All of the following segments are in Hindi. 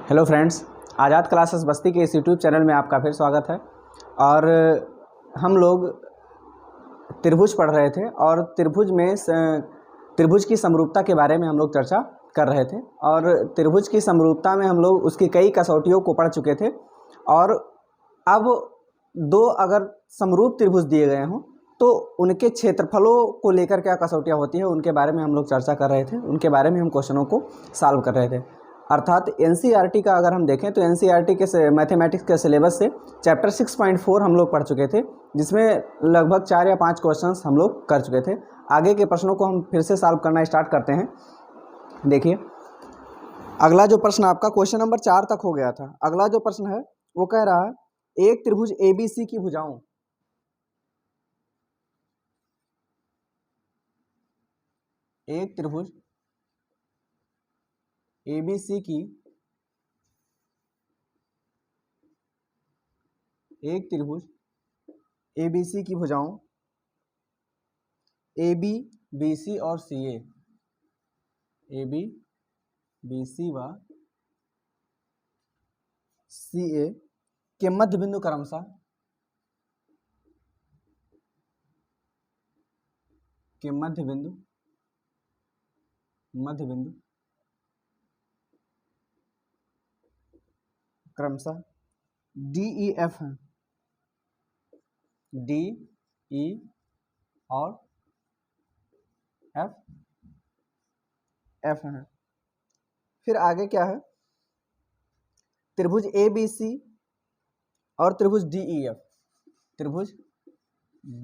हेलो फ्रेंड्स, आज़ाद क्लासेस बस्ती के इस यूट्यूब चैनल में आपका फिर स्वागत है। और हम लोग त्रिभुज पढ़ रहे थे और त्रिभुज की समरूपता के बारे में हम लोग चर्चा कर रहे थे। और त्रिभुज की समरूपता में हम लोग उसकी कई कसौटियों को पढ़ चुके थे। और अब दो अगर समरूप त्रिभुज दिए गए हों तो उनके क्षेत्रफलों को लेकर क्या कसौटियाँ होती है उनके बारे में हम लोग चर्चा कर रहे थे। उनके बारे में हम क्वेश्चनों को सॉल्व कर रहे थे। अर्थात एनसीईआरटी का अगर हम देखें तो एनसीईआरटी के मैथमेटिक्स के सिलेबस से चैप्टर 6.4 हम लोग पढ़ चुके थे, जिसमें लगभग 4 या 5 क्वेश्चंस हम लोग कर चुके थे। आगे के प्रश्नों को हम फिर से सॉल्व करना स्टार्ट करते हैं। देखिए, अगला जो प्रश्न आपका क्वेश्चन नंबर 4 तक हो गया था। अगला जो प्रश्न है वो कह रहा है एक त्रिभुज एबीसी की भुजाओं एक त्रिभुज एबीसी की भुजाओं AB, BC और CA AB, BC व CA के मध्य बिंदु क्रमशः क्रमशः DEF हैं, DE और F हैं। फिर आगे क्या है, त्रिभुज ABC और त्रिभुज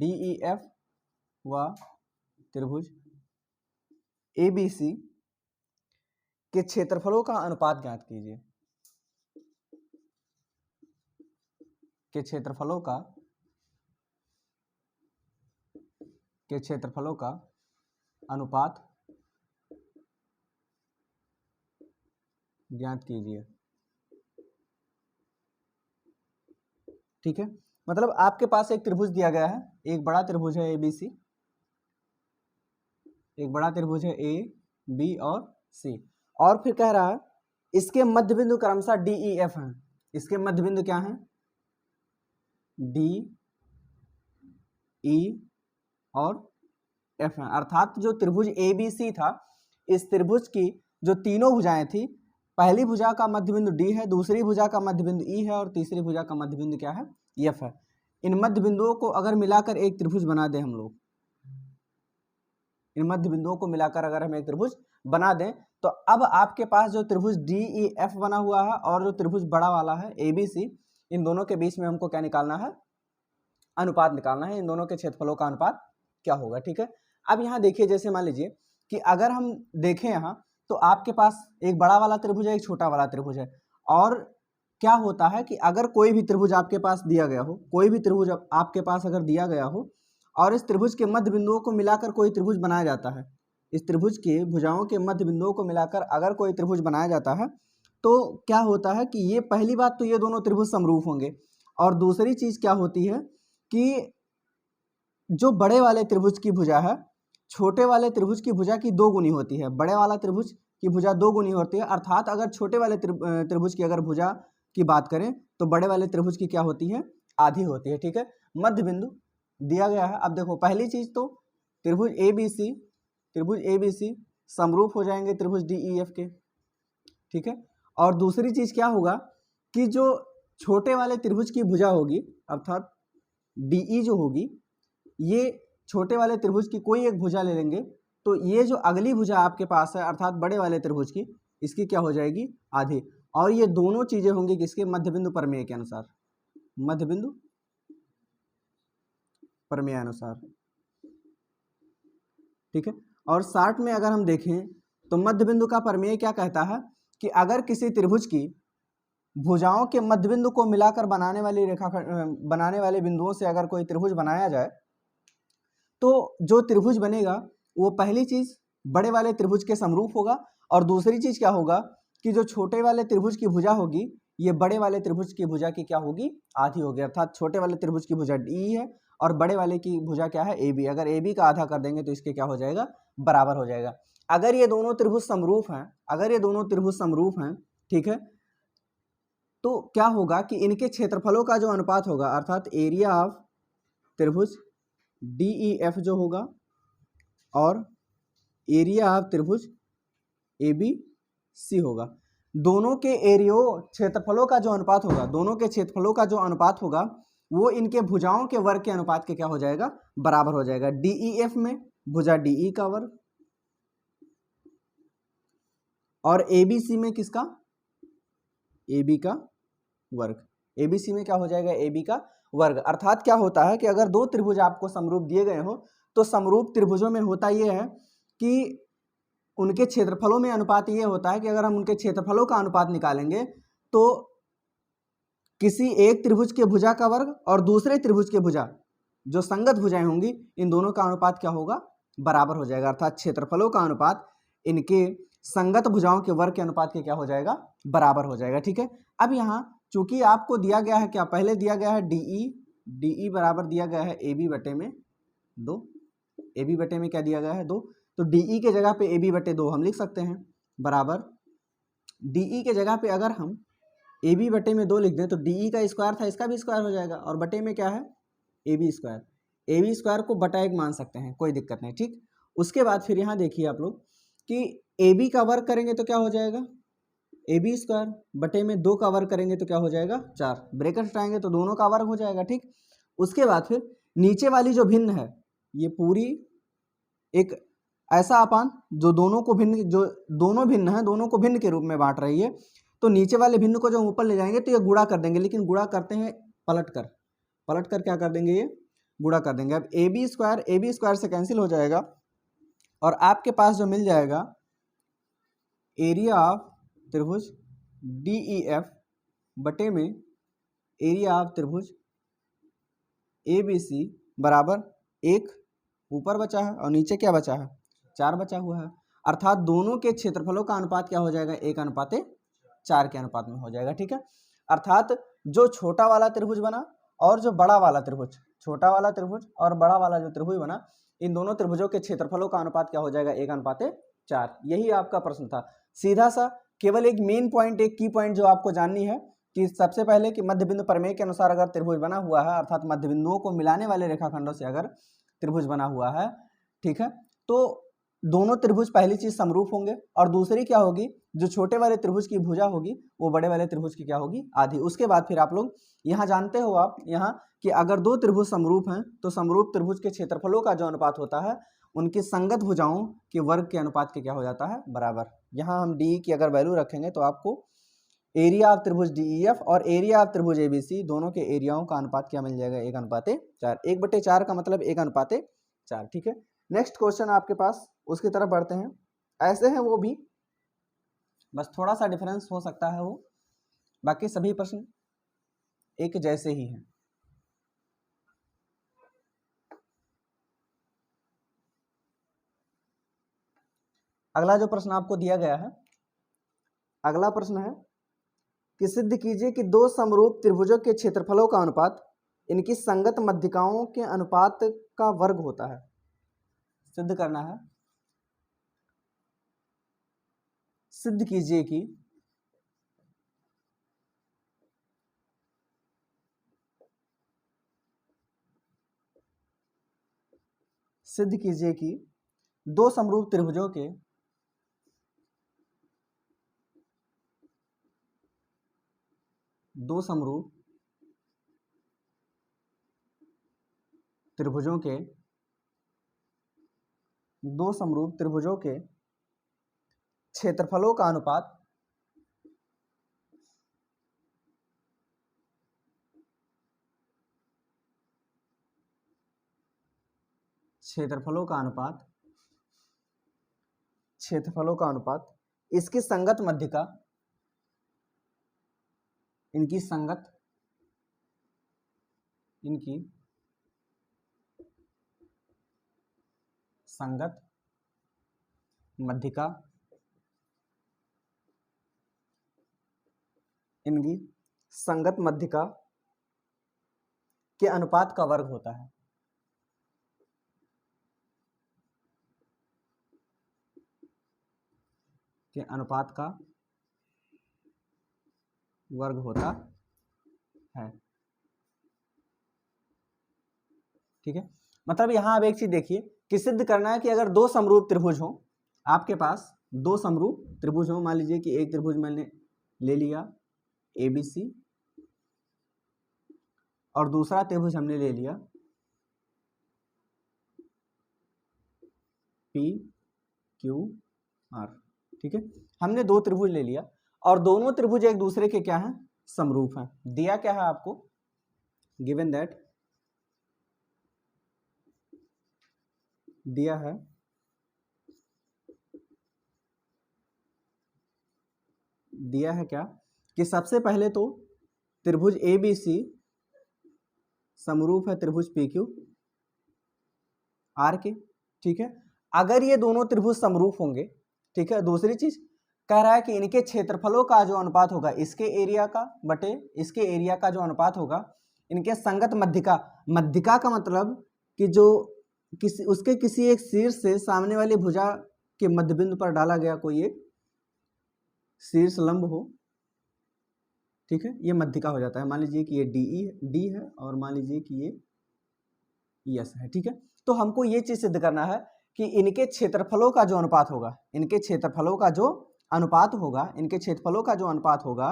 DEF व त्रिभुज ABC के क्षेत्रफलों का अनुपात ज्ञात कीजिए। के क्षेत्रफलों का अनुपात ज्ञात कीजिए। ठीक है, मतलब आपके पास एक त्रिभुज दिया गया है, एक बड़ा त्रिभुज है ABC, एक बड़ा त्रिभुज है A, B और C। और फिर कह रहा है इसके मध्य बिंदु क्रमशः DEF हैं। इसके मध्य बिंदु क्या हैं? D, E और F हैं। अर्थात जो त्रिभुज ABC था, इस त्रिभुज की जो तीनों भुजाएं थी, पहली भुजा का मध्य बिंदु D है, दूसरी भुजा का मध्य बिंदु E है और तीसरी भुजा का मध्य बिंदु क्या है? F है। इन मध्य बिंदुओं को अगर मिलाकर एक त्रिभुज बना दें हम लोग, इन मध्य बिंदुओं को मिलाकर अगर हम एक त्रिभुज बना दें तो अब आपके पास जो त्रिभुज DEF बना हुआ है और जो त्रिभुज बड़ा वाला है ABC, इन दोनों के बीच में हमको क्या निकालना है? अनुपात निकालना है। इन दोनों के क्षेत्रफलों का अनुपात क्या होगा। ठीक है, अब यहाँ देखिए, जैसे मान लीजिए कि अगर हम देखें यहाँ तो आपके पास एक बड़ा वाला त्रिभुज है, एक छोटा वाला त्रिभुज है। और क्या होता है कि अगर कोई भी त्रिभुज आपके पास दिया गया हो, कोई भी त्रिभुज आपके पास अगर दिया गया हो और इस त्रिभुज के मध्य बिंदुओं को मिलाकर कोई त्रिभुज बनाया जाता है, इस त्रिभुज के भुजाओं के मध्य बिंदुओं को मिलाकर अगर कोई त्रिभुज बनाया जाता है तो क्या होता है कि ये पहली बात तो ये दोनों त्रिभुज समरूप होंगे। और दूसरी चीज क्या होती है कि जो बड़े वाले त्रिभुज की भुजा है, छोटे वाले त्रिभुज की भुजा की 2 गुनी होती है। बड़े वाला त्रिभुज की भुजा 2 गुनी होती है। अर्थात अगर छोटे वाले त्रिभुज की अगर भुजा की बात करें तो बड़े वाले त्रिभुज की क्या होती है? आधी होती है। ठीक है, मध्य बिंदु दिया गया है। अब देखो, पहली चीज तो त्रिभुज ABC समरूप हो जाएंगे त्रिभुज DEF के। ठीक है, और दूसरी चीज क्या होगा कि जो छोटे वाले त्रिभुज की भुजा होगी, अर्थात DE जो होगी, ये छोटे वाले त्रिभुज की कोई एक भुजा ले लेंगे तो ये जो अगली भुजा आपके पास है, अर्थात बड़े वाले त्रिभुज की, इसकी क्या हो जाएगी? आधी। और ये दोनों चीजें होंगी किसके? मध्य बिंदु प्रमेय के अनुसार। मध्य बिंदु प्रमेय अनुसार। ठीक है, और 60 में अगर हम देखें तो मध्य बिंदु का प्रमेय क्या कहता है कि अगर किसी त्रिभुज की भुजाओं के मध्य बिंदु को मिलाकर बनाने वाले बिंदुओं से अगर कोई त्रिभुज बनाया जाए तो जो त्रिभुज बनेगा वो पहली चीज बड़े वाले त्रिभुज के समरूप होगा। और दूसरी चीज क्या होगा कि जो छोटे वाले त्रिभुज की भुजा होगी, ये बड़े वाले त्रिभुज की भुजा की क्या होगी? आधी होगी। अर्थात छोटे वाले त्रिभुज की भुजा DE है और बड़े वाले की भुजा क्या है? AB। अगर AB का आधा कर देंगे तो इसके क्या हो जाएगा? बराबर हो जाएगा। अगर ये दोनों त्रिभुज समरूप हैं, ठीक है, तो क्या होगा कि इनके क्षेत्रफलों का जो अनुपात होगा, अर्थात एरिया ऑफ त्रिभुज DEF जो होगा और एरिया ऑफ त्रिभुज ABC होगा, दोनों के एरियो क्षेत्रफलों का जो अनुपात होगा, दोनों के क्षेत्रफलों का जो अनुपात होगा वो इनके भुजाओं के वर्ग के अनुपात के क्या हो जाएगा, बराबर हो जाएगा। DEF में भुजा DE का वर्ग और ABC में किसका, AB का वर्ग। ABC में क्या हो जाएगा, AB का वर्ग। अर्थात क्या होता है कि अगर दो त्रिभुज आपको समरूप दिए गए हो तो समरूप त्रिभुजों में होता यह है कि उनके क्षेत्रफलों में अनुपात ये होता है कि अगर हम उनके क्षेत्रफलों का अनुपात निकालेंगे तो किसी एक त्रिभुज के भुजा का वर्ग और दूसरे त्रिभुज के भुजा, जो संगत भुजाएं होंगी, इन दोनों का अनुपात क्या होगा, बराबर हो जाएगा। अर्थात क्षेत्रफलों का अनुपात इनके संगत भुजाओं के वर्ग के अनुपात के क्या हो जाएगा, बराबर हो जाएगा। ठीक है, अब यहाँ चूंकि आपको दिया गया है क्या, पहले दिया गया है DE बराबर दिया गया है AB बटे में 2, AB बटे में क्या दिया गया है 2, तो DE के जगह पे AB बटे 2 हम लिख सकते हैं, बराबर DE के जगह पे अगर हम AB बटे में 2 लिख दें तो DE का स्क्वायर था, इसका भी स्क्वायर हो जाएगा और बटे में क्या है AB स्क्वायर, AB स्क्वायर को बटा 1 मान सकते हैं, कोई दिक्कत नहीं। ठीक, उसके बाद फिर यहाँ देखिए आप लोग कि AB का वर्ग करेंगे तो क्या हो जाएगा, AB स्क्वायर बटे में 2 का वर्ग करेंगे तो क्या हो जाएगा 4, ब्रैकेट हटाएंगे तो दोनों का वर्ग हो जाएगा। ठीक, उसके बाद फिर नीचे वाली जो भिन्न है ये पूरी एक ऐसा अपान जो दोनों को भिन्न, जो दोनों भिन्न है दोनों को भिन्न के रूप में बांट रही है, तो नीचे वाले भिन्न को जब ऊपर ले जाएंगे तो ये गुणा कर देंगे, लेकिन गुणा करते हैं पलट कर क्या कर देंगे, ये गुणा कर देंगे। अब AB स्क्वायर से कैंसिल हो जाएगा और आपके पास जो मिल जाएगा एरिया ऑफ त्रिभुज DEF बटे में एरिया ऑफ त्रिभुज ABC बराबर 1 ऊपर बचा है और नीचे क्या बचा है 4 बचा हुआ है। अर्थात दोनों के क्षेत्रफलों का अनुपात क्या हो जाएगा, 1:4 के अनुपात में हो जाएगा। ठीक है, अर्थात जो छोटा वाला त्रिभुज बना और जो बड़ा वाला त्रिभुज, छोटा वाला त्रिभुज और बड़ा वाला जो त्रिभुज बना, इन दोनों त्रिभुजों के क्षेत्रफलों का अनुपात क्या हो जाएगा, 1:4। यही आपका प्रश्न था, सीधा सा। केवल एक मेन पॉइंट, एक की पॉइंट जो आपको जाननी है कि सबसे पहले कि मध्य बिंदु प्रमेय के अनुसार अगर त्रिभुज बना हुआ है, अर्थात मध्य बिंदुओं को मिलाने वाले रेखाखंडों से अगर त्रिभुज बना हुआ है, ठीक है, तो दोनों त्रिभुज पहली चीज समरूप होंगे और दूसरी क्या होगी, जो छोटे वाले त्रिभुज की भुजा होगी वो बड़े वाले त्रिभुज की क्या होगी, आधी। उसके बाद फिर आप लोग यहाँ जानते हो आप यहाँ कि अगर दो त्रिभुज समरूप हैं तो समरूप त्रिभुज के क्षेत्रफलों का जो अनुपात होता है उनकी संगत भुजाओं के वर्ग के अनुपात के क्या हो जाता है, बराबर। यहाँ हम DE की अगर वैल्यू रखेंगे तो आपको एरिया ऑफ त्रिभुज DEF और एरिया ऑफ त्रिभुज ABC दोनों के एरियाओं का अनुपात क्या मिल जाएगा, 1:4। 1/4 का मतलब 1:4। ठीक है, नेक्स्ट क्वेश्चन आपके पास, उसकी तरफ बढ़ते हैं। ऐसे हैं वो भी, बस थोड़ा सा डिफरेंस हो सकता है वो, बाकी सभी प्रश्न एक जैसे ही हैं। अगला जो प्रश्न आपको दिया गया है, अगला प्रश्न है कि सिद्ध कीजिए कि दो समरूप त्रिभुजों के क्षेत्रफलों का अनुपात इनकी संगत मध्यिकाओं के अनुपात का वर्ग होता है। सिद्ध करना है, सिद्ध कीजिए कि सिद्ध कीजिए कि दो समरूप त्रिभुजों के दो समरूप त्रिभुजों के दो समरूप त्रिभुजों के क्षेत्रफलों का अनुपात क्षेत्रफलों का अनुपात क्षेत्रफलों का अनुपात इसकी संगत मध्यिका, इनकी संगत इनकी संगत मध्यिका इनकी संगत मध्यिका के अनुपात का वर्ग होता है। के अनुपात का वर्ग होता है। ठीक है, मतलब यहाँ अब एक चीज देखिए कि सिद्ध करना है कि अगर दो समरूप त्रिभुज हो, आपके पास दो समरूप त्रिभुज हो, मान लीजिए कि एक त्रिभुज मैंने ले लिया ABC और दूसरा त्रिभुज हमने ले लिया PQR। ठीक है, हमने दो त्रिभुज ले लिया और दोनों त्रिभुज एक दूसरे के क्या हैं, समरूप हैं। दिया क्या है आपको, गिवन दैट, दिया है क्या कि सबसे पहले तो त्रिभुज ABC समरूप है त्रिभुज PQR के। ठीक है, अगर ये दोनों त्रिभुज समरूप होंगे, ठीक है, दूसरी चीज कह रहा है कि इनके क्षेत्रफलों का जो अनुपात होगा इसके एरिया का बटे इसके एरिया का जो अनुपात होगा, इनके संगत मध्यिका, मध्यिका का मतलब कि जो किसी एक शीर्ष से सामने वाली भुजा के मध्यबिंदु पर डाला गया कोई एक शीर्ष लंब हो। ठीक है, ये मध्यिका हो जाता है। मान लीजिए कि ये डी है और मान लीजिए कि ये यस है। ठीक है, तो हमको ये चीज सिद्ध करना है कि इनके क्षेत्रफलों का जो अनुपात होगा, इनके क्षेत्रफलों का जो अनुपात होगा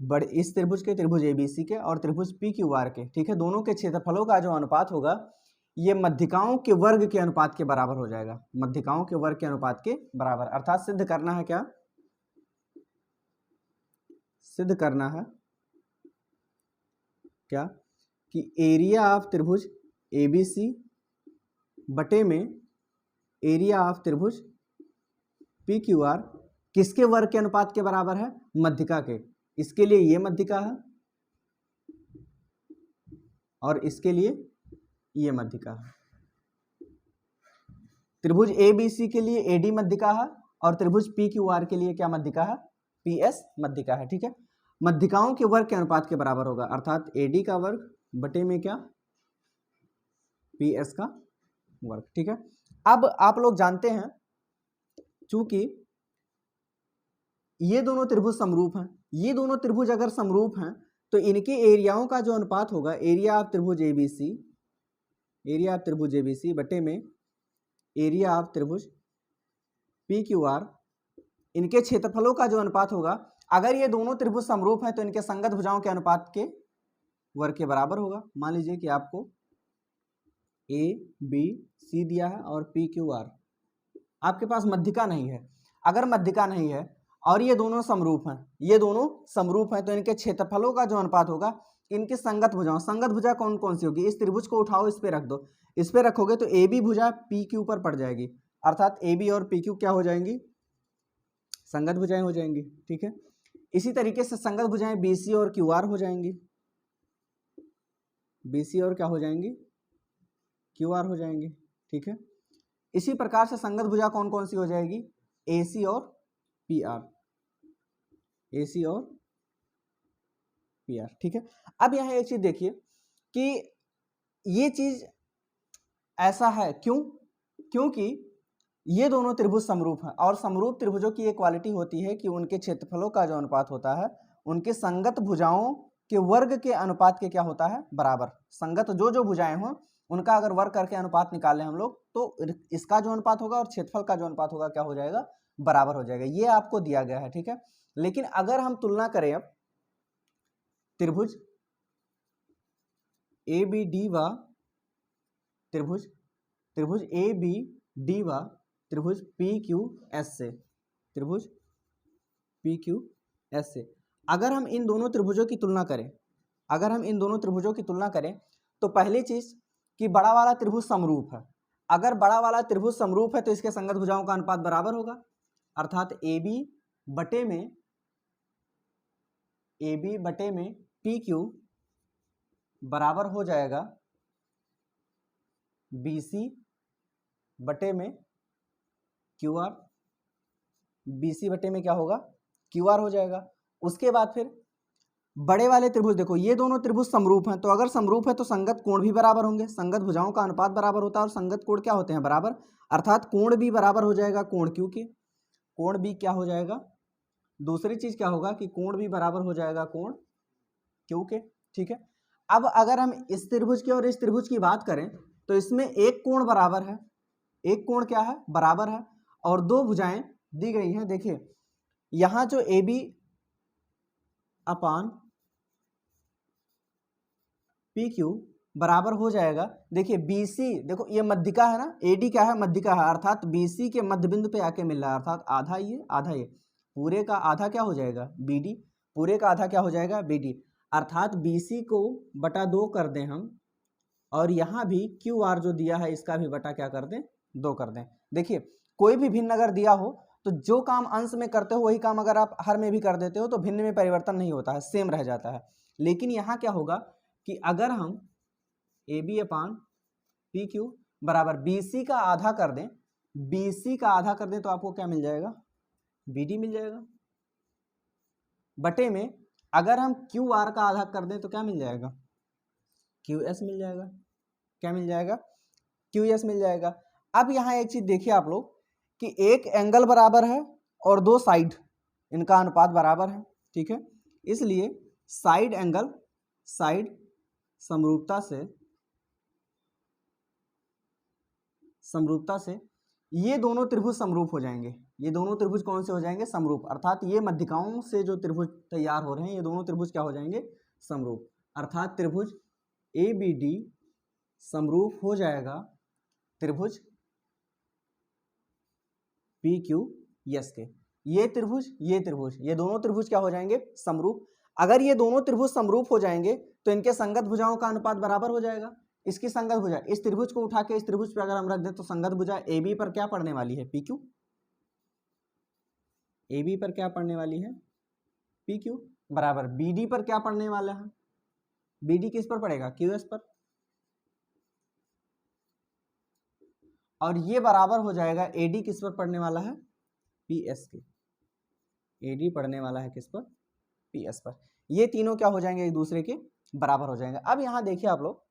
बड़े इस त्रिभुज के, त्रिभुज ABC के और त्रिभुज PQR के, ठीक है, दोनों के क्षेत्रफलों का जो अनुपात होगा ये मध्यिकाओं के वर्ग के अनुपात के बराबर हो जाएगा, मध्यिकाओं के वर्ग के अनुपात के बराबर। अर्थात सिद्ध करना है क्या, सिद्ध करना है क्या कि एरिया ऑफ त्रिभुज ABC बटे में एरिया ऑफ त्रिभुज PQR किसके वर्ग के अनुपात के बराबर है, मध्यिका के। इसके लिए ये मध्यिका है और इसके लिए ये मध्यिका है। त्रिभुज ABC के लिए AD मध्यिका है और त्रिभुज PQR के लिए क्या मध्यिका है, PS मध्यिका है। ठीक है, मध्यिकाओं के वर्ग के अनुपात के बराबर होगा, अर्थात AD का वर्ग बटे में क्या, PS का वर्ग। ठीक है, अब आप लोग जानते हैं चूंकि ये दोनों त्रिभुज समरूप हैं, ये दोनों त्रिभुज अगर समरूप हैं तो इनके एरियाओं का जो अनुपात होगा, एरिया ऑफ त्रिभुज ABC बटे में एरिया ऑफ त्रिभुज PQR, इनके क्षेत्रफलों का जो अनुपात होगा, अगर ये दोनों त्रिभुज समरूप हैं तो इनके संगत भुजाओं के अनुपात के वर्ग के बराबर होगा। मान लीजिए कि आपको ABC दिया है और PQR, आपके पास मध्यिका नहीं है। अगर मध्यिका नहीं है और ये दोनों समरूप हैं, तो इनके क्षेत्रफलों का जो अनुपात होगा इनकी संगत भुजा कौन कौन सी होगी, इस त्रिभुज को उठाओ, इस पे रख दो, इस पे रखोगे तो AB भुजा PQ पर पड़ जाएगी, अर्थात AB और PQ क्या हो जाएंगी, संगत भुजाएं हो जाएंगी। ठीक है, इसी तरीके से संगत भुजाएं BC और QR हो जाएंगी, BC और क्या हो जाएंगी, QR हो जाएंगी। ठीक है, इसी प्रकार से संगत भुजा कौन कौन सी हो जाएगी, AC और PR, AC और PR। ठीक है, अब यहाँ एक चीज देखिए कि ये चीज ऐसा है क्योंकि ये दोनों त्रिभुज समरूप हैं और समरूप त्रिभुजों की एक क्वालिटी होती है कि उनके क्षेत्रफलों का जो अनुपात होता है उनके संगत भुजाओं के वर्ग के अनुपात के क्या होता है, बराबर। संगत जो भुजाएं हों उनका अगर वर्ग करके अनुपात निकालें हम लोग तो इसका जो अनुपात होगा और क्षेत्रफल का जो अनुपात होगा क्या हो जाएगा, बराबर हो जाएगा। ये आपको दिया गया है। ठीक है, लेकिन अगर हम तुलना करें अब त्रिभुज ABD व त्रिभुज ABD व त्रिभुज PQS से, त्रिभुज PQS से अगर हम इन दोनों त्रिभुजों की तुलना करें, तो पहली चीज कि बड़ा वाला त्रिभुज समरूप है। अगर बड़ा वाला त्रिभुज समरूप है तो इसके संगत भुजाओं का अनुपात बराबर होगा, अर्थात AB बटे में PQ बराबर हो जाएगा BC बटे में QR, BC बटे में क्या होगा, QR हो जाएगा। उसके बाद फिर बड़े वाले त्रिभुज देखो, ये दोनों त्रिभुज समरूप हैं, तो अगर समरूप है तो संगत कोण भी बराबर होंगे, संगत भुजाओं का अनुपात बराबर होता है और संगत कोण क्या होते हैं, बराबर, अर्थात कोण भी बराबर हो जाएगा कोण Q के। कोण भी क्या हो जाएगा, दूसरी चीज क्या होगा कि कोण भी बराबर हो जाएगा कोण क्यू के, ठीक है। अब अगर हम इस त्रिभुज की और इस त्रिभुज की बात करें तो इसमें एक कोण बराबर है, एक कोण क्या है, बराबर है, और दो भुजाएं दी गई हैं। देखिए यहां जो A B upon P Q बराबर हो जाएगा, देखिए बीसी, देखो ये मध्यिका है ना, एडी क्या है, मध्यिका है, अर्थात बीसी के मध्य बिंदु पे आके मिल रहा है, अर्थात आधा ये पूरे का आधा क्या हो जाएगा बीडी, पूरे का आधा क्या हो जाएगा बीडी, अर्थात बीसी को बटा 2 कर दें हम, और यहाँ भी क्यू आर जो दिया है इसका भी बटा क्या कर दें 2 कर दें। देखिए कोई भी भिन्न अगर दिया हो तो जो काम अंश में करते हो वही काम अगर आप हर में भी कर देते हो तो भिन्न में परिवर्तन नहीं होता है, सेम रह जाता है। लेकिन यहाँ क्या होगा कि अगर हम A B upon P Q बराबर बी सी का आधा कर दें, बीसी का आधा कर दें तो आपको क्या मिल जाएगा, बी डी मिल जाएगा, बटे में अगर हम क्यू आर का आधा कर दें तो क्या मिल जाएगा, क्यू एस मिल जाएगा, क्या मिल जाएगा, क्यू एस मिल जाएगा। अब यहाँ एक चीज देखिए आप लोग कि एक एंगल बराबर है और दो साइड, इनका अनुपात बराबर है, ठीक है, इसलिए साइड एंगल, साइड समरूपता से ये दोनों त्रिभुज समरूप हो जाएंगे। ये दोनों त्रिभुज कौन से हो जाएंगे, समरूप, अर्थात ये मध्यिकाओं से जो त्रिभुज तैयार हो रहे हैं ये दोनों त्रिभुज क्या हो जाएंगे, समरूप, अर्थात त्रिभुज ए बी डी समरूप हो जाएगा त्रिभुज पी क्यू एस के। ये त्रिभुज ये दोनों त्रिभुज क्या हो जाएंगे, समरूप। अगर ये दोनों त्रिभुज समरूप हो जाएंगे तो इनके संगत भुजाओं का अनुपात बराबर हो जाएगा। इसकी संगत भुजा, इस त्रिभुज को उठा के इस त्रिभुज पर अगर हम रख दें तो संगत भुजा ए बी पर क्या पड़ने वाली है, पी क्यू, ए बी पर क्या पड़ने वाली है, पी क्यू, बराबर बी डी पर क्या पड़ने वाला है, बी डी किस पर पड़ेगा, क्यू एस पर, और ये बराबर हो जाएगा एडी किस पर पड़ने वाला है, पी एस के, एडी पड़ने वाला है किस पर, पी एस पर। ये तीनों क्या हो जाएंगे, एक दूसरे के बराबर हो जाएंगे। अब यहाँ देखिए आप लोग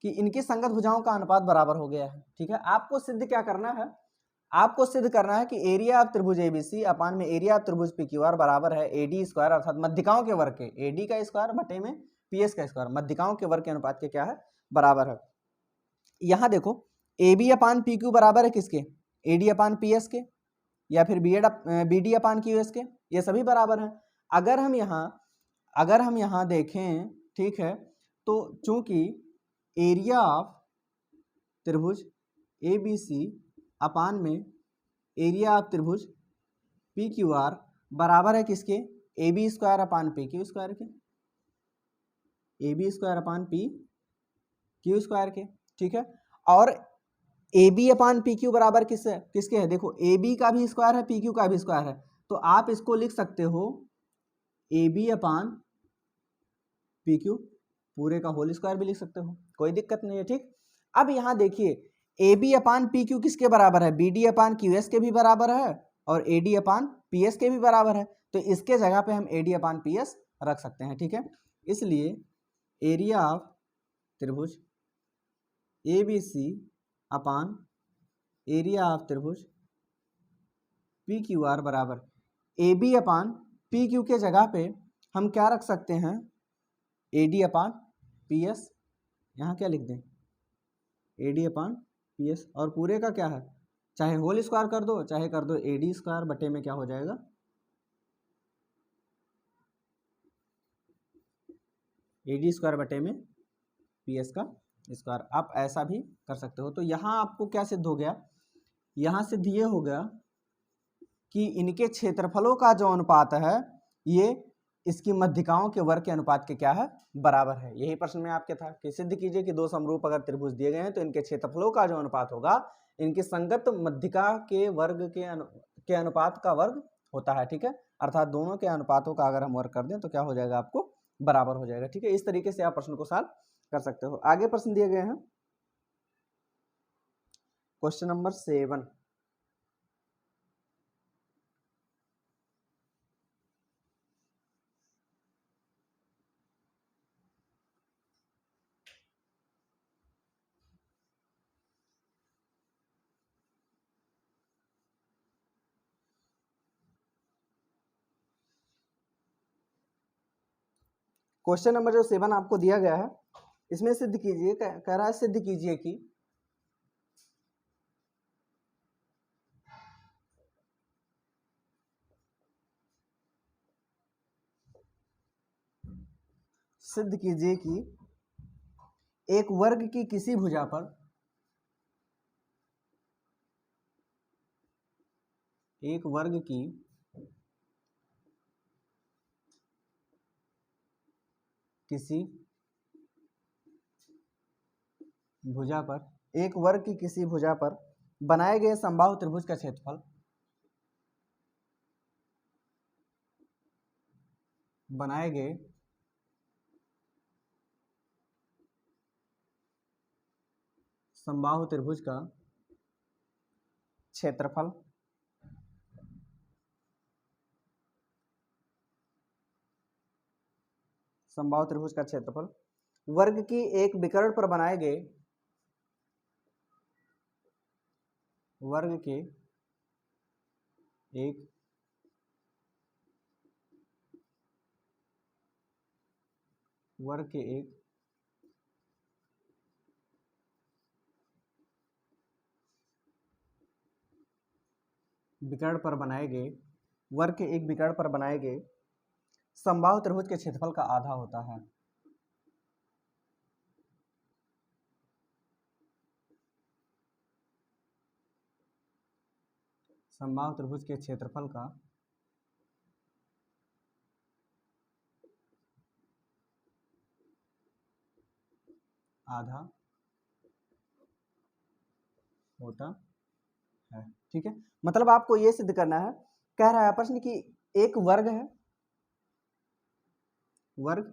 कि इनकी संगत भुजाओं का अनुपात बराबर हो गया है, ठीक है। आपको सिद्ध क्या करना है, आपको सिद्ध करना है कि एरिया ऑफ त्रिभुज एबीसी अपान में एरिया ऑफ त्रिभुज पीक्यूआर बराबर है एडी स्क्वायर, अर्थात मध्यिकाओं के वर्ग के, एडी का स्क्वायर बटे में पीएस का स्क्वायर, मध्यिकाओं के वर्ग के अनुपात के क्या है, बराबर है। यहाँ देखो A B upon P Q बराबर है किसके, A D upon P S के, या फिर B D upon Q S के, ये सभी बराबर है। अगर हम यहाँ देखें, ठीक है, तो चूंकि एरिया ऑफ त्रिभुज ए बी सी अपान में एरिया ऑफ त्रिभुज पी क्यू आर बराबर है किसके, A B square upon P Q square के, A B square upon P Q square के, ठीक है। और A B upon P Q बराबर किसके है, देखो ए बी का भी स्क्वायर है, पी क्यू का भी स्क्वायर है, तो आप इसको लिख सकते हो A B upon P Q पूरे का होल स्क्वायर भी लिख सकते हो, कोई दिक्कत नहीं है, ठीक। अब यहाँ देखिए A B upon P Q किसके बराबर है, B D upon Q S के भी बराबर है और A D upon P S के भी बराबर है, तो इसके जगह पे हम A D upon P S रख सकते हैं, ठीक है। इसलिए एरिया ऑफ त्रिभुज A B C upon area of त्रिभुज पी क्यू आर बराबर A B upon P Q के जगह पे हम क्या रख सकते हैं, ए डी अपान पी एस, यहाँ क्या लिख दें, ए डी अपान पी एस, और पूरे का क्या है, चाहे होल स्क्वायर कर दो चाहे कर दो ए डी स्क्वायर बटे में क्या हो जाएगा, ए डी स्क्वायर बटे में पी एस का स्क्वायर। आप ऐसा भी कर सकते हो। तो यहाँ आपको क्या सिद्ध हो गया, यहाँ सिद्ध ये हो गया कि इनके क्षेत्रफलों का जो अनुपात है ये इसकी मध्यिकाओं के वर्ग के अनुपात के क्या है, बराबर है। यही प्रश्न में आपके था कि सिद्ध कीजिए कि दो समरूप अगर त्रिभुज दिए गए हैं तो इनके क्षेत्रफलों का जो अनुपात होगा इनकी संगत मध्यिका के वर्ग के अनुपात का वर्ग होता है, ठीक है, अर्थात दोनों के अनुपातों का अगर हम वर्ग कर दें तो क्या हो जाएगा, आपको बराबर हो जाएगा, ठीक है। इस तरीके से आप प्रश्न को सॉल्व कर सकते हो। आगे प्रश्न दिए गए हैं, क्वेश्चन नंबर 7, क्वेश्चन नंबर जो 7 आपको दिया गया है, इसमें सिद्ध कीजिए, कह रहा है सिद्ध कीजिए कि एक वर्ग की किसी भुजा पर एक वर्ग की किसी भुजा पर एक वर्ग की किसी भुजा पर बनाए गए समबाहु त्रिभुज का क्षेत्रफल बनाए गए समबाहु त्रिभुज का क्षेत्रफल समबाहु त्रिभुज का क्षेत्रफल वर्ग की एक विकर्ण पर बनाए गए वर्ग के एक विकर्ण पर बनाए गए वर्ग के एक विकर्ण पर बनाए गए समबाहु त्रिभुज के क्षेत्रफल का आधा होता है। समबाहु त्रिभुज के क्षेत्रफल का आधा होता है। ठीक है, मतलब आपको यह सिद्ध करना है, कह रहा है प्रश्न कि एक वर्ग है, वर्ग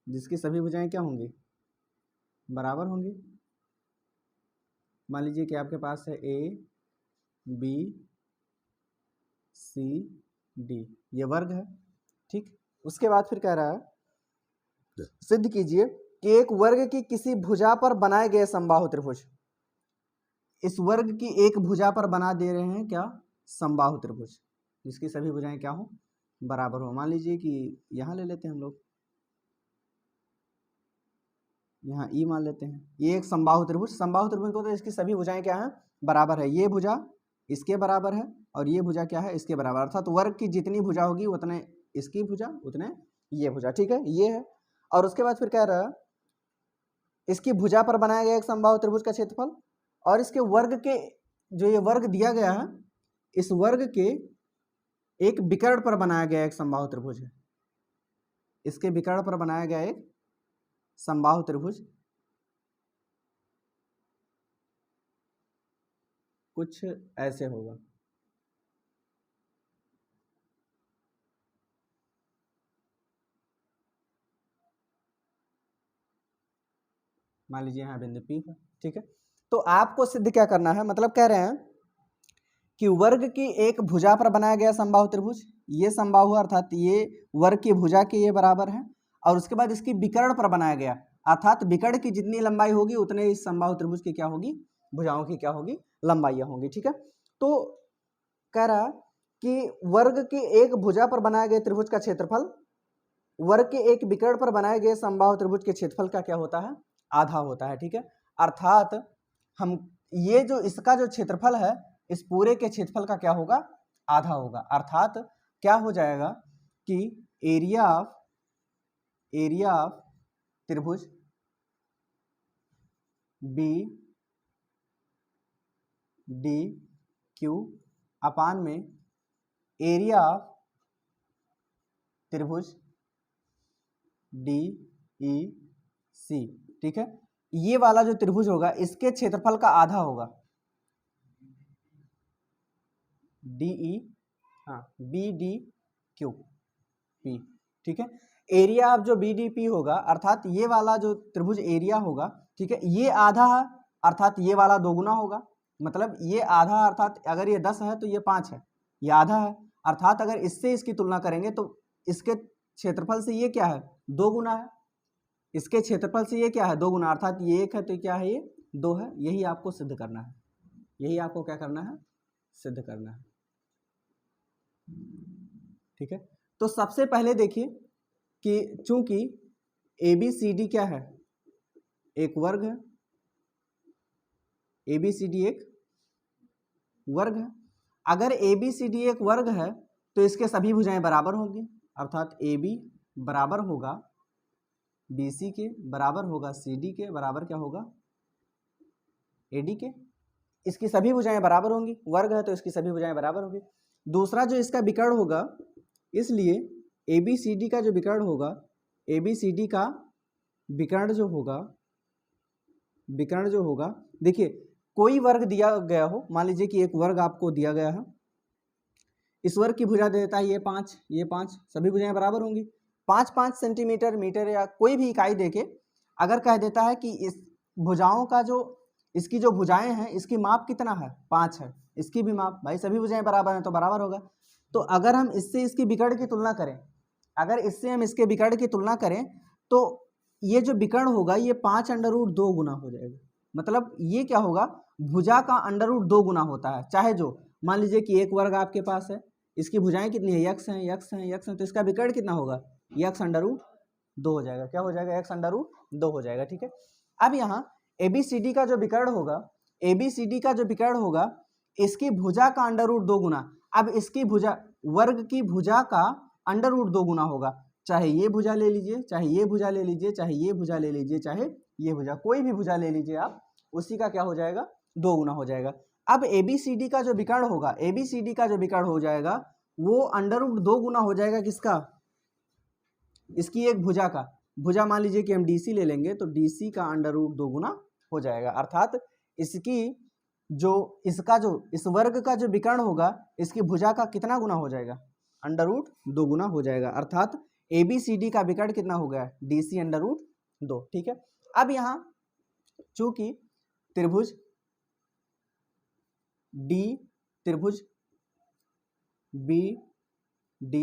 जिसकी सभी भुजाएं क्या होंगी, बराबर होंगी। मान लीजिए कि आपके पास है ए बी सी डी, ये वर्ग है। ठीक, उसके बाद फिर कह रहा है सिद्ध कीजिए कि एक वर्ग की किसी भुजा पर बनाए गए समबाहु त्रिभुज, इस वर्ग की एक भुजा पर बना दे रहे हैं क्या, समबाहु त्रिभुज, जिसकी सभी भुजाएं क्या हो, बराबर हो। मान लीजिए कि यहां ले लेते हैं हम लोग, यहाँ ई मान लेते हैं, ये एक समबाहु त्रिभुज, समबाहु त्रिभुज को तो इसकी सभी भुजाएं क्या हैं, बराबर है। ये भुजा इसके बराबर है और ये भुजा क्या है, इसके बराबर, अर्थात वर्ग की जितनी भुजा होगी उतने इसकी भुजा उतने ये भुजा। ठीक है, ये है। और उसके बाद फिर कह रहा है इसकी भुजा पर बनाया गया एक समबाहु त्रिभुज का क्षेत्रफल, और इसके वर्ग के जो ये वर्ग दिया गया है, इस वर्ग के एक विकर्ण पर बनाया गया एक समबाहु त्रिभुज है, इसके विकर्ण पर बनाया गया एक समबाहु त्रिभुज कुछ ऐसे होगा। मान लीजिए यहाँ बिंदु P है। ठीक है, तो आपको सिद्ध क्या करना है, मतलब कह रहे हैं कि वर्ग की एक भुजा पर बनाया गया समबाहु त्रिभुज, ये समबाहु अर्थात ये वर्ग की भुजा के ये बराबर है, और उसके बाद इसकी विकर्ण पर बनाया गया, अर्थात विकर्ण की जितनी लंबाई होगी उतने इस समबाहु त्रिभुज की क्या होगी, भुजाओं की क्या होगी, लंबाइयां होंगी। ठीक है, तो कह रहा कि वर्ग की एक भुजा पर बनाए गए त्रिभुज का क्षेत्रफल वर्ग के एक विकर्ण पर बनाए गए समबाहु त्रिभुज के क्षेत्रफल का क्या होता है, आधा होता है। ठीक है, अर्थात हम ये जो इसका जो क्षेत्रफल है इस पूरे के क्षेत्रफल का क्या होगा, आधा होगा। अर्थात क्या हो जाएगा कि एरिया ऑफ त्रिभुज बी डी क्यू अपान में एरिया ऑफ त्रिभुज डी ई सी। ठीक है, ये वाला जो त्रिभुज होगा इसके क्षेत्रफल का आधा होगा, डीई, हाँ बी डी क्यू पी। ठीक है, एरिया ऑफ जो बी डी पी होगा, अर्थात ये वाला जो त्रिभुज एरिया होगा, ठीक है, ये आधा है, अर्थात ये वाला दोगुना होगा। मतलब ये आधा, अर्थात अगर ये 10 है तो ये 5 है, ये आधा है, अर्थात अगर इससे इसकी तुलना करेंगे तो इसके क्षेत्रफल से ये क्या है, 2 गुना है, इसके क्षेत्रफल से ये क्या है, 2 गुना, अर्थात ये 1 है तो क्या है, ये 2 है। यही आपको सिद्ध करना है, यही आपको क्या करना है, सिद्ध करना है। ठीक है, तो सबसे पहले देखिए कि चूंकि ABCD क्या है, एक वर्ग है, ABCD एक वर्ग है। अगर ABCD एक वर्ग है तो इसके सभी भुजाएं बराबर होंगी, अर्थात AB बराबर होगा BC के, बराबर होगा CD के, बराबर क्या होगा AD के। इसकी सभी भुजाएं बराबर होंगी, वर्ग है तो इसकी सभी भुजाएं बराबर होंगी। दूसरा जो इसका विकर्ण होगा, इसलिए ABCD का जो विकर्ण होगा, ABCD का विकर्ण जो होगा, देखिए कोई वर्ग दिया गया हो, मान लीजिए कि एक वर्ग आपको दिया गया है, इस वर्ग की भुजा देता है ये 5, ये 5, सभी भुजाएं बराबर होंगी। 5-5 सेंटीमीटर, मीटर या कोई भी इकाई देके अगर कह देता है कि इस भुजाओं का जो, इसकी जो भुजाएं हैं इसकी माप कितना है 5 है, इसकी भी माप, भाई सभी भुजाएं बराबर हैं तो बराबर होगा। तो अगर हम इससे इसकी विकर्ण की तुलना करें, अगर इससे हम इसके विकर्ण की तुलना करें तो ये जो विकर्ण होगा ये 5√2 गुना हो जाएगा। मतलब ये क्या होगा, भुजा का √2 गुना होता है। चाहे जो मान लीजिए कि एक वर्ग आपके पास है, इसकी भुजाएं कितनी है, यक्स हैं, यक्स हैं, यक्स हैं, तो इसका विकर्ण कितना होगा, x√2 हो जाएगा। क्या हो जाएगा, x√2 हो जाएगा। ठीक है, अब यहाँ ABCD का जो विकर्ण होगा, ABCD का जो विकर्ण होगा, इसकी भुजा का √2 गुना, अब इसकी भुजा, वर्ग की भुजा का √2 गुना होगा। चाहे ये भुजा ले लीजिए, चाहे ये भुजा ले लीजिए, चाहे ये भुजा ले लीजिए, चाहे ये भुजा, कोई भी भुजा ले लीजिए आप, उसी का क्या हो जाएगा, 2 गुना हो जाएगा। अब ABCD का जो विकर्ण होगा, ABCD का जो विकर्ण हो जाएगा वो √2 गुना हो जाएगा किसका, इसकी एक भुजा का। भुजा मान लीजिए कि हम DC ले लेंगे तो DC का √2 गुना हो जाएगा, अर्थात इसकी जो, इसका जो, इस वर्ग का जो विकर्ण होगा इसकी भुजा का कितना गुना हो जाएगा, √2 गुना हो जाएगा। अर्थात ABCD का विकर्ण कितना हो गया, DC √2। ठीक है, अब यहाँ चूंकि त्रिभुज D, त्रिभुज BDP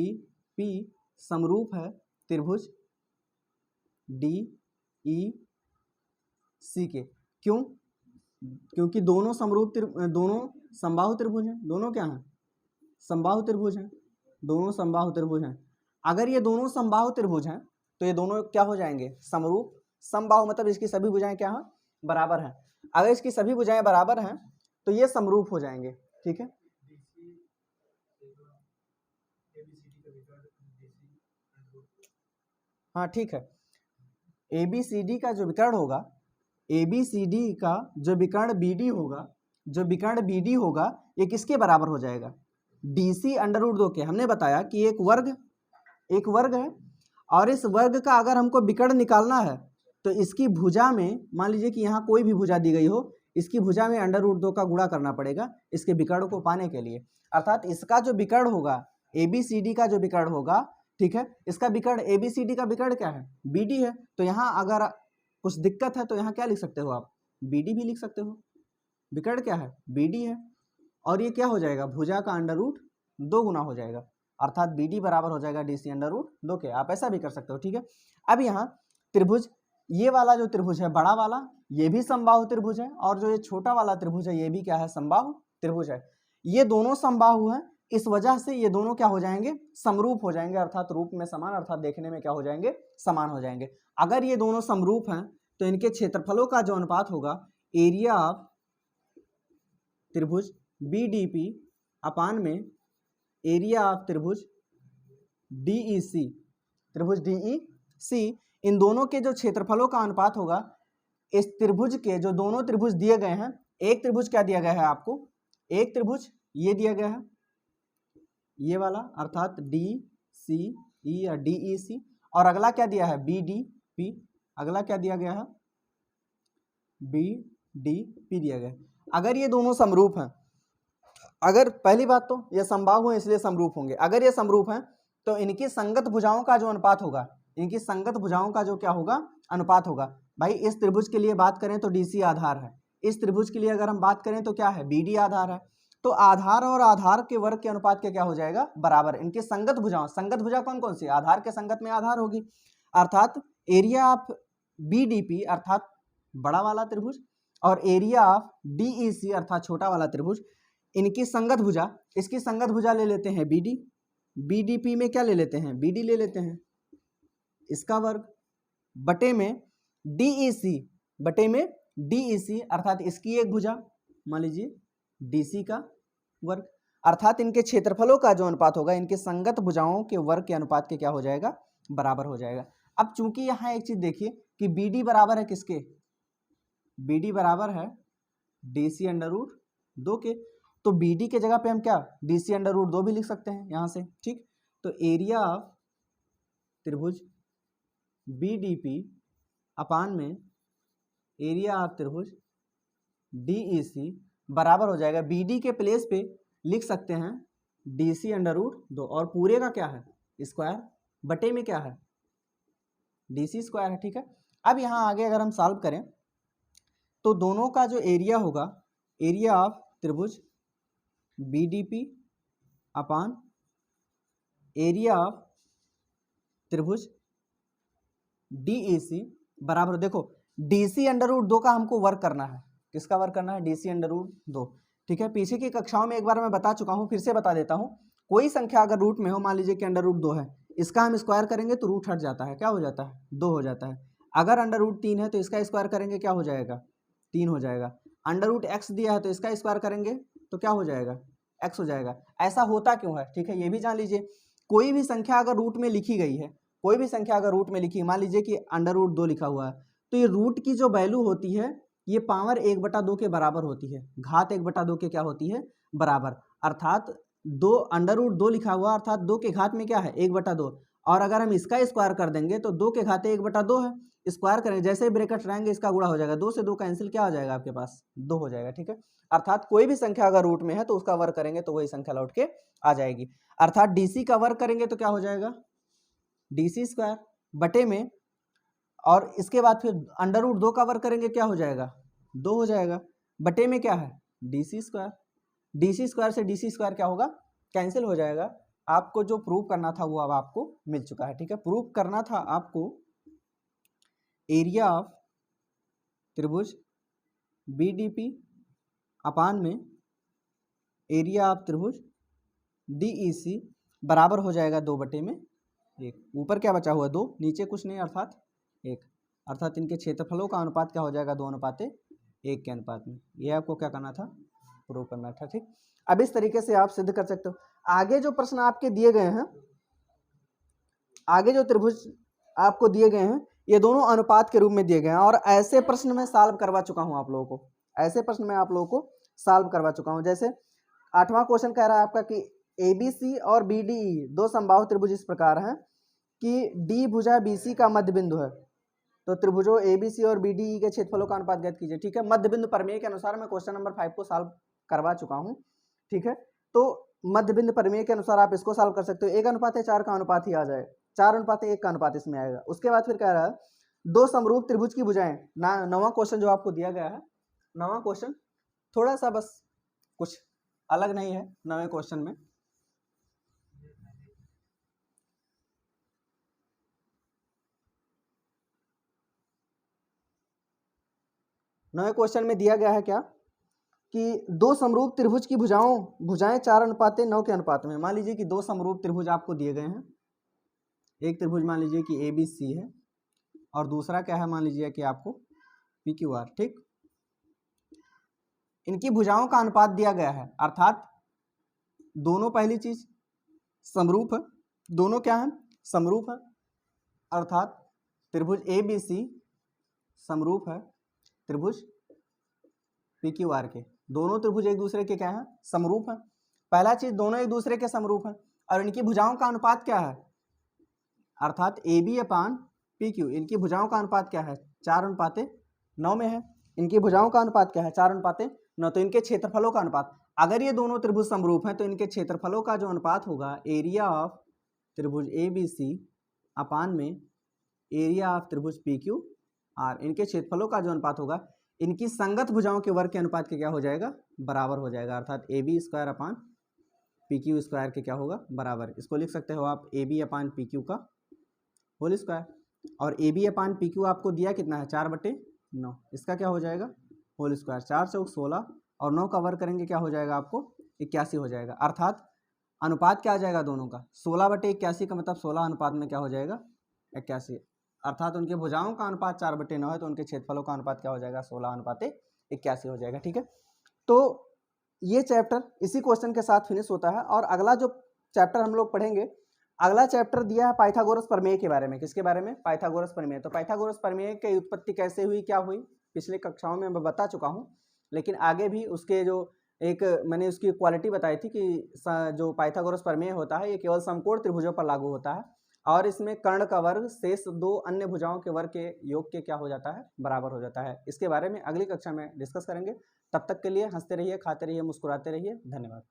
समरूप है त्रिभुज DEC के। क्यों, क्योंकि दोनों समरूप, दोनों समबाहु त्रिभुज हैं, दोनों क्या हैं, समबाहु त्रिभुज हैं, दोनों समबाहु त्रिभुज हैं। अगर ये दोनों समबाहु त्रिभुज हैं तो ये दोनों क्या हो जाएंगे, समरूप। समबाहु मतलब इसकी सभी भुजाएं क्या हैं, बराबर हैं। अगर इसकी सभी भुजाएं बराबर हैं तो ये समरूप हो जाएंगे। ठीक है, हाँ ठीक है, ABCD का जो विकर्ण होगा, ABCD का जो विकर्ण BD होगा, जो विकर्ण BD होगा ये किसके बराबर हो जाएगा, DC √2 के। हमने बताया कि एक वर्ग है और इस वर्ग का अगर हमको विकर्ण निकालना है तो इसकी भुजा में, मान लीजिए कि यहाँ कोई भी भुजा दी गई हो, इसकी भुजा में √2 का गुणा करना पड़ेगा इसके विकर्ण को पाने के लिए। अर्थात इसका जो विकर्ण होगा, ABCD का जो विकर्ण होगा, ठीक है, इसका विकर्ण, ABCD का विकर्ण क्या है, BD है। तो यहाँ अगर कुछ दिक्कत है तो यहाँ क्या लिख सकते हो आप, BD भी लिख सकते हो। विकर्ण क्या है, BD है, और ये क्या हो जाएगा, भुजा का √2 गुना हो जाएगा। अर्थात BD बराबर हो जाएगा DC √2 के। आप ऐसा भी कर सकते हो। ठीक है, अब यहाँ त्रिभुज, ये वाला जो त्रिभुज है बड़ा वाला, ये भी समबाहु त्रिभुज है, और जो ये छोटा वाला त्रिभुज है ये भी क्या है, समबाहु त्रिभुज है। ये दोनों समबाहु हैं, इस वजह से ये दोनों क्या हो जाएंगे, समरूप हो जाएंगे। अर्थात रूप में समान, अर्थात देखने में क्या हो जाएंगे, समान हो जाएंगे। अगर ये दोनों समरूप हैं तो इनके क्षेत्रफलों का जो अनुपात होगा, एरिया ऑफ त्रिभुज BDP अपान में एरिया ऑफ त्रिभुज DEC, त्रिभुज DEC, इन दोनों के जो क्षेत्रफलों का अनुपात होगा, इस त्रिभुज के जो दोनों त्रिभुज दिए गए हैं, एक त्रिभुज क्या दिया गया है आपको, एक त्रिभुज ये दिया गया है, ये वाला, अर्थात DCE या DEC, और अगला क्या दिया है, BDP, अगला क्या दिया गया है, BDP दिया गया है। अगर ये दोनों समरूप हैं, अगर पहली बात तो ये समबाहु है इसलिए समरूप होंगे, अगर ये समरूप हैं तो इनकी संगत भुजाओं का जो अनुपात होगा, इनकी संगत भुजाओं का जो क्या होगा, अनुपात होगा। भाई इस त्रिभुज के लिए बात करें तो DC आधार है, इस त्रिभुज के लिए अगर हम बात करें तो क्या है, BD आधार है। तो आधार और आधार के वर्ग के अनुपात के क्या हो जाएगा, बराबर। इनकी संगत भुजाओं, संगत भुजा कौन कौन सी, आधार के संगत में आधार होगी। अर्थात एरिया ऑफ BDP अर्थात बड़ा वाला त्रिभुज और एरिया ऑफ DEC अर्थात छोटा वाला त्रिभुज, इनकी संगत भुजा, इसकी संगत भुजा ले लेते हैं BD, BDP में क्या ले लेते हैं, BD ले लेते हैं, इसका वर्ग, बटे में DEC, बटे में DEC अर्थात इसकी एक भुजा, मान लीजिए DC का वर्ग, अर्थात इनके क्षेत्रफलों का जो अनुपात होगा इनके संगत भुजाओं के वर्ग के अनुपात के क्या हो जाएगा, बराबर हो जाएगा। अब चूंकि यहाँ एक चीज देखिए कि BD बराबर है किसके, BD बराबर है DC अंडर रूट 2 के, तो BD के जगह पे हम क्या DC अंडर रूट 2 भी लिख सकते हैं यहाँ से, ठीक। तो एरिया ऑफ त्रिभुज BDP अपान में एरिया ऑफ त्रिभुज DEC बराबर हो जाएगा, BD के प्लेस पे लिख सकते हैं DC अंडर रूट 2 और पूरे का क्या है स्क्वायर, बटे में क्या है DC स्क्वायर है, ठीक है। अब यहाँ आगे अगर हम सॉल्व करें तो दोनों का जो एरिया होगा, एरिया ऑफ त्रिभुज BDP अपान एरिया ऑफ त्रिभुज DEC बराबर, देखो DC अंडर रूट 2 का हमको वर्क करना है, किसका वर्क करना है, DC अंडर रूट 2, ठीक है। पीछे की कक्षाओं में एक बार मैं बता चुका हूँ, फिर से बता देता हूँ। कोई संख्या अगर रूट में हो, मान लीजिए कि अंडर रूट 2 है, इसका हम स्क्वायर करेंगे तो रूट हट जाता है, क्या हो जाता है 2 हो जाता है। अगर अंडर रूट 3 है तो इसका स्क्वायर करेंगे क्या हो जाएगा 3 हो जाएगा। अंडर रूट x दिया है तो इसका स्क्वायर करेंगे तो क्या हो जाएगा x हो जाएगा। ऐसा होता क्यों है, ठीक है, ये भी जान लीजिए। कोई भी संख्या अगर रूट में लिखी गई है, कोई भी संख्या अगर रूट में लिखी, मान लीजिए कि अंडर रूट 2 लिखा हुआ है, तो ये रूट की जो वैल्यू होती है ये पावर 1/2 के बराबर होती है, घात 1/2 के क्या होती है बराबर, अर्थात 2 अंडर रूट 2 लिखा हुआ अर्थात 2 के घात में क्या है 1/2, और अगर हम इसका स्क्वायर कर देंगे तो 2 के घात 1/2 है, स्क्वायर करेंगे जैसे ही ब्रैकेट रहेंगे इसका गुणा हो जाएगा, 2 से 2 कैंसिल क्या हो जाएगा आपके पास 2 हो जाएगा, ठीक है। अर्थात कोई भी संख्या अगर रूट में है तो उसका वर्ग करेंगे तो वही संख्या लौट के आ जाएगी, अर्थात DC का वर्ग करेंगे तो क्या हो जाएगा DC स्क्वायर बटे में, और इसके बाद फिर अंडर रूट 2 का वर्ग करेंगे क्या हो जाएगा 2 हो जाएगा, बटे में क्या है DC स्क्वायर, DC स्क्वायर से DC स्क्वायर क्या होगा कैंसिल हो जाएगा। आपको जो प्रूव करना था वो अब आपको मिल चुका है, ठीक है। प्रूव करना था आपको एरिया ऑफ त्रिभुज BDP अपान में एरिया ऑफ त्रिभुज DEC बराबर हो जाएगा 2/1, ऊपर क्या बचा हुआ 2, नीचे कुछ नहीं अर्थात 1, अर्थात इनके क्षेत्रफलों का अनुपात क्या हो जाएगा 2:1 के अनुपात में। ये आपको क्या करना था प्रूव करना था, ठीक। अब इस तरीके से आप सिद्ध कर सकते हो। आगे जो प्रश्न आपके दिए गए हैं, आगे जो त्रिभुज आपको दिए गए हैं ये दोनों अनुपात के रूप में दिए गए हैं, और ऐसे प्रश्न मैं सॉल्व करवा चुका हूं आप लोगों को, ऐसे प्रश्न मैं आप लोगों को सॉल्व करवा चुका हूं। जैसे 8वां क्वेश्चन कह रहा है आपका कि ABC और BDE दो समबाहु त्रिभुज इस प्रकार हैं कि D भुजा BC का मध्य बिंदु है, तो त्रिभुजों ABC और BDE के क्षेत्रफलों का अनुपात ज्ञात कीजिए, ठीक है। मध्य बिंदु प्रमेय के अनुसार मैं क्वेश्चन नंबर 5 को सॉल्व करवा चुका हूं, ठीक है। तो मध्य बिंदु प्रमेय के अनुसार आप इसको सॉल्व कर सकते हो, 1:4 का अनुपात ही आ जाए, 4:1 का अनुपात इसमें आएगा। उसके बाद फिर कह रहा है दो समरूप त्रिभुज की भुजाएं, 9वां क्वेश्चन जो आपको दिया गया है, 9वां क्वेश्चन थोड़ा सा बस कुछ अलग नहीं है 9वें क्वेश्चन में। नवे क्वेश्चन में दिया गया है क्या कि दो समरूप त्रिभुज की भुजाएं 4:9 के अनुपात में। मान लीजिए कि दो समरूप त्रिभुज आपको दिए गए हैं, एक त्रिभुज मान लीजिए कि ABC है और दूसरा क्या है मान लीजिए कि आपको PQR, ठीक। इनकी भुजाओं का अनुपात दिया गया है, अर्थात दोनों पहली चीज समरूप है, दोनों क्या है समरूप है, अर्थात त्रिभुज ABC समरूप है त्रिभुज PQR के, दोनों त्रिभुज एक दूसरे के क्या है समरूप है। पहला चीज दोनों एक दूसरे के समरूप है, और इनकी भुजाओं का अनुपात क्या है, अर्थात AB/PQ, इनकी भुजाओं का अनुपात क्या है 4:9 में है, इनकी भुजाओं का अनुपात क्या है 4:9, तो इनके क्षेत्रफलों का अनुपात, अगर ये दोनों त्रिभुज समरूप हैं तो इनके क्षेत्रफलों का जो अनुपात होगा एरिया ऑफ त्रिभुज ABC अपान में एरिया ऑफ त्रिभुज PQR, इनके क्षेत्रफलों का जो अनुपात होगा इनकी संगत भुजाओं के वर्ग के अनुपात के क्या हो जाएगा बराबर हो जाएगा, अर्थात AB² के क्या होगा बराबर। इसको लिख सकते हो आप AB/PQ का होल स्क्वायर, और AB/PQ आपको दिया कितना है 4/9, इसका क्या हो जाएगा होल स्क्वायर, 4 चौक 16 और 9 का वर्ग करेंगे क्या हो जाएगा आपको 81 हो जाएगा, अर्थात अनुपात क्या आ जाएगा दोनों का 16/81 का मतलब 16 अनुपात में क्या हो जाएगा 81, अर्थात उनके भुजाओं का अनुपात 4/9 है तो उनके क्षेत्रफलों का अनुपात क्या हो जाएगा, 16:81 हो जाएगा। ठीक है, तो ये चैप्टर इसी क्वेश्चन के साथ फिनिश होता है। और अगला जो चैप्टर हम लोग पढ़ेंगे, अगला चैप्टर दिया है पाइथागोरस प्रमेय के बारे में। किसके बारे में? पाइथागोरस प्रमेय। तो पाइथागोरस प्रमेय की उत्पत्ति कैसे हुई, क्या हुई, पिछले कक्षाओं में मैं बता चुका हूँ, लेकिन आगे भी उसके जो एक मैंने उसकी क्वालिटी बताई थी कि जो पाइथागोरस प्रमेय होता है ये केवल समकोण त्रिभुजों पर लागू होता है और इसमें कर्ण का वर्ग शेष दो अन्य भुजाओं के वर्ग के योग के क्या हो जाता है, बराबर हो जाता है। इसके बारे में अगली कक्षा में डिस्कस करेंगे। तब तक के लिए हंसते रहिए, खाते रहिए, मुस्कुराते रहिए। धन्यवाद।